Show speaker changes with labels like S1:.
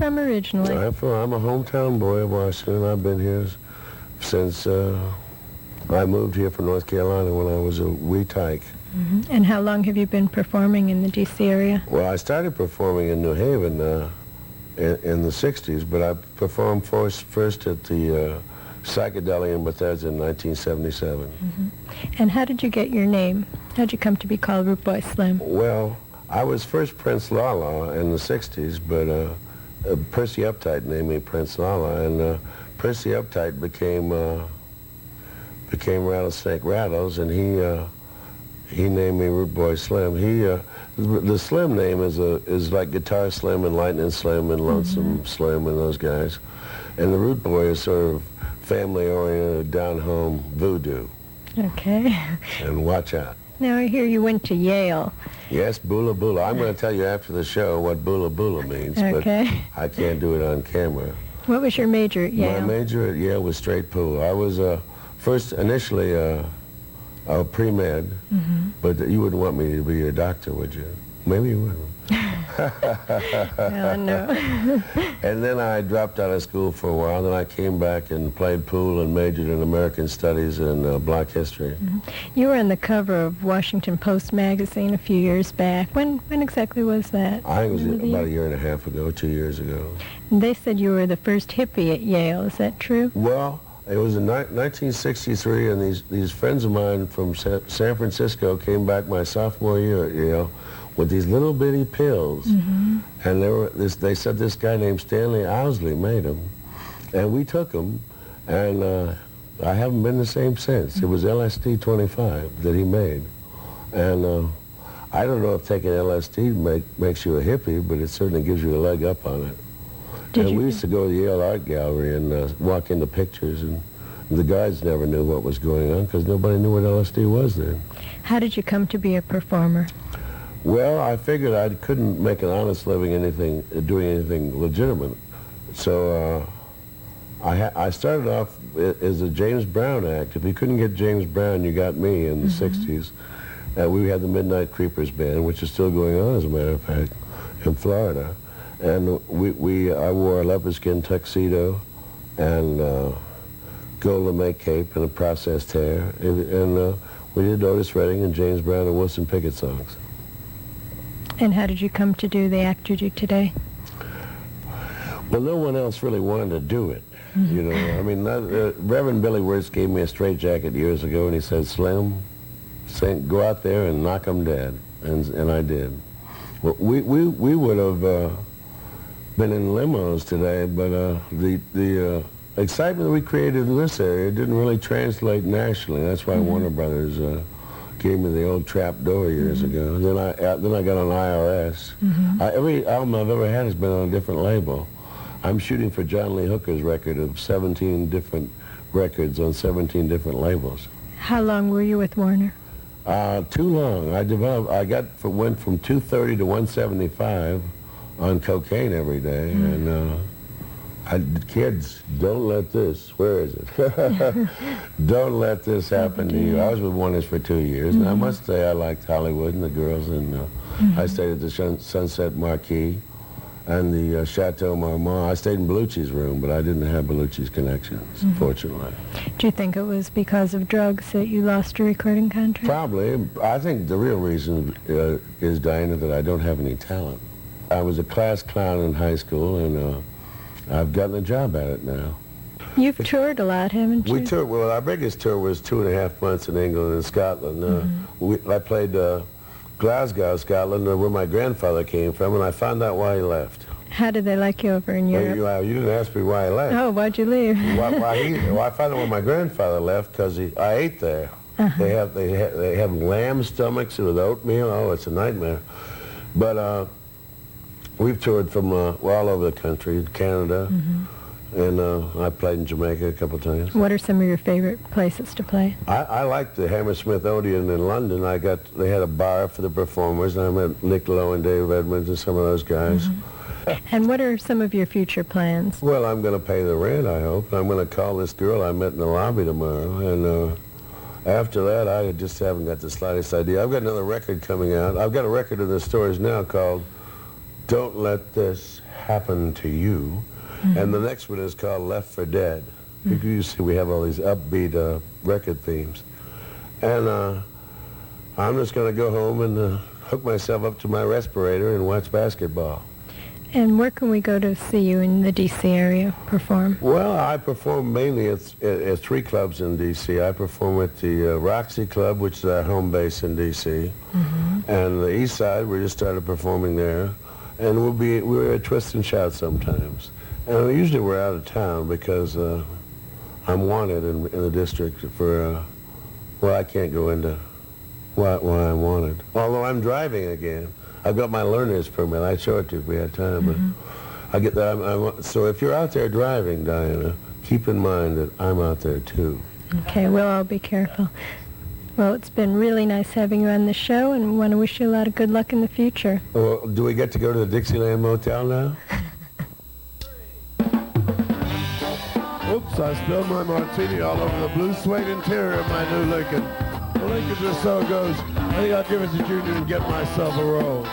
S1: from originally?
S2: I'm a hometown boy of Washington. I've been here since I moved here from North Carolina when I was a wee tyke.
S1: And how long have you been performing in the D.C. area?
S2: Well, I started performing in New Haven in the 60s, but I performed first at the Psychedelia in Bethesda in 1977.
S1: And how did you get your name? How did you come to be called Root Boy Slim?
S2: Well, I was first Prince Lala in the 60s, but Percy Uptight named me Prince Lala, and Percy Uptight became Rattlesnake Rattles, and he named me Root Boy Slim. The Slim name is like Guitar Slim and Lightning Slim and Lonesome Slim and those guys, and the Root Boy is sort of family-oriented, down-home voodoo.
S1: Okay.
S2: And watch out.
S1: Now I hear you went to Yale.
S2: Yes, Bula Bula. I'm going to tell you after the show what Bula Bula means,
S1: Okay.
S2: but I can't do it on camera.
S1: What was your major at Yale?
S2: My major at Yale was straight pool. I was initially a pre-med, but you wouldn't want me to be a doctor, would you? Maybe you wouldn't.
S1: No.
S2: And then I dropped out of school for a while. Then I came back and played pool and majored in American Studies and Black History.
S1: You were on the cover of Washington Post magazine a few years back. When exactly was that?
S2: I think it was about a year and a half ago, 2 years ago.
S1: And they said you were the first hippie at Yale. Is that true?
S2: Well, it was in 1963, and these friends of mine from San Francisco came back my sophomore year at Yale with these little bitty pills, and they said this guy named Stanley Owsley made them, and we took them, and I haven't been the same since. It was LSD 25 that he made, and I don't know if taking LSD makes you a hippie, but it certainly gives you a leg up on it. And we used to go to the Yale Art Gallery and walk into pictures, and the guides never knew what was going on because nobody knew what LSD was then.
S1: How did you come to be a performer?
S2: Well, I figured I couldn't make an honest living doing anything legitimate. So I started off as a James Brown act. If you couldn't get James Brown, you got me in the 60s. We had the Midnight Creepers Band, which is still going on, as a matter of fact, in Florida. And I wore a leopard skin tuxedo and gold lame cape and a processed hair. And we did Otis Redding and James Brown and Wilson Pickett songs.
S1: And how did you come to do the act you do today?
S2: Well, no one else really wanted to do it. You know, I mean, Reverend Billy Wirtz gave me a straitjacket years ago, and he said, "Slim, go out there and knock 'em dead," and I did. Well, we would have been in limos today, but the excitement that we created in this area didn't really translate nationally. That's why Warner Brothers gave me the old trap door years ago. Then I got on IRS. Every album I've ever had has been on a different label. I'm shooting for John Lee Hooker's record of 17 different records on 17 different labels.
S1: How long were you with Warner?
S2: Too long. Went from 230 to 175 on cocaine every day, and kids, don't let this, where is it? Don't let this happen to you. I was with Warner's for 2 years, and I must say I liked Hollywood and the girls, and I stayed at the Sunset Marquis and the Chateau Marmont. I stayed in Bellucci's room, but I didn't have Bellucci's connections, fortunately.
S1: Do you think it was because of drugs that you lost your recording contract?
S2: Probably. I think the real reason is, Diana, that I don't have any talent. I was a class clown in high school, and I've gotten a job at it now.
S1: You've toured a lot, haven't you?
S2: We toured. Well, our biggest tour was 2.5 months in England and Scotland. I played Glasgow, Scotland, where my grandfather came from, and I found out why he left.
S1: How did they like you over in Europe?
S2: Well, you didn't ask me why he left.
S1: Oh, why'd you leave?
S2: I found out why my grandfather left because I ate there. They have lamb stomachs with oatmeal. Oh, it's a nightmare. But we've toured from all over the country, Canada, and I played in Jamaica a couple times.
S1: What are some of your favorite places to play?
S2: I liked the Hammersmith Odeon in London. They had a bar for the performers, and I met Nick Lowe and Dave Edmonds and some of those guys.
S1: And what are some of your future plans?
S2: Well, I'm going to pay the rent, I hope. I'm going to call this girl I met in the lobby tomorrow, and after that, I just haven't got the slightest idea. I've got another record coming out. I've got a record in the stores now called Don't Let This happened to you. And the next one is called Left for Dead. You see we have all these upbeat record themes. And I'm just going to go home and hook myself up to my respirator and watch basketball.
S1: And where can we go to see you in the D.C. area perform?
S2: Well, I perform mainly at 3 clubs in D.C. I perform at the Roxy Club, which is our home base in D.C. And the East Side, we just started performing there. And we're at Twist and Shout sometimes. And usually we're out of town because I'm wanted in the district for, well, I can't go into why I'm wanted. Although I'm driving again. I've got my learner's permit. I'd show it to you if we had time. But I get that. So if you're out there driving, Diana, keep in mind that I'm out there too.
S1: Okay, we'll all be careful. Well, it's been really nice having you on the show, and we want to wish you a lot of good luck in the future.
S2: Well, do we get to go to the Dixieland Motel now? Oops, I spilled my martini all over the blue suede interior of my new Lincoln. The Lincoln just so goes, I think I'll give it to Junior and get myself a roll.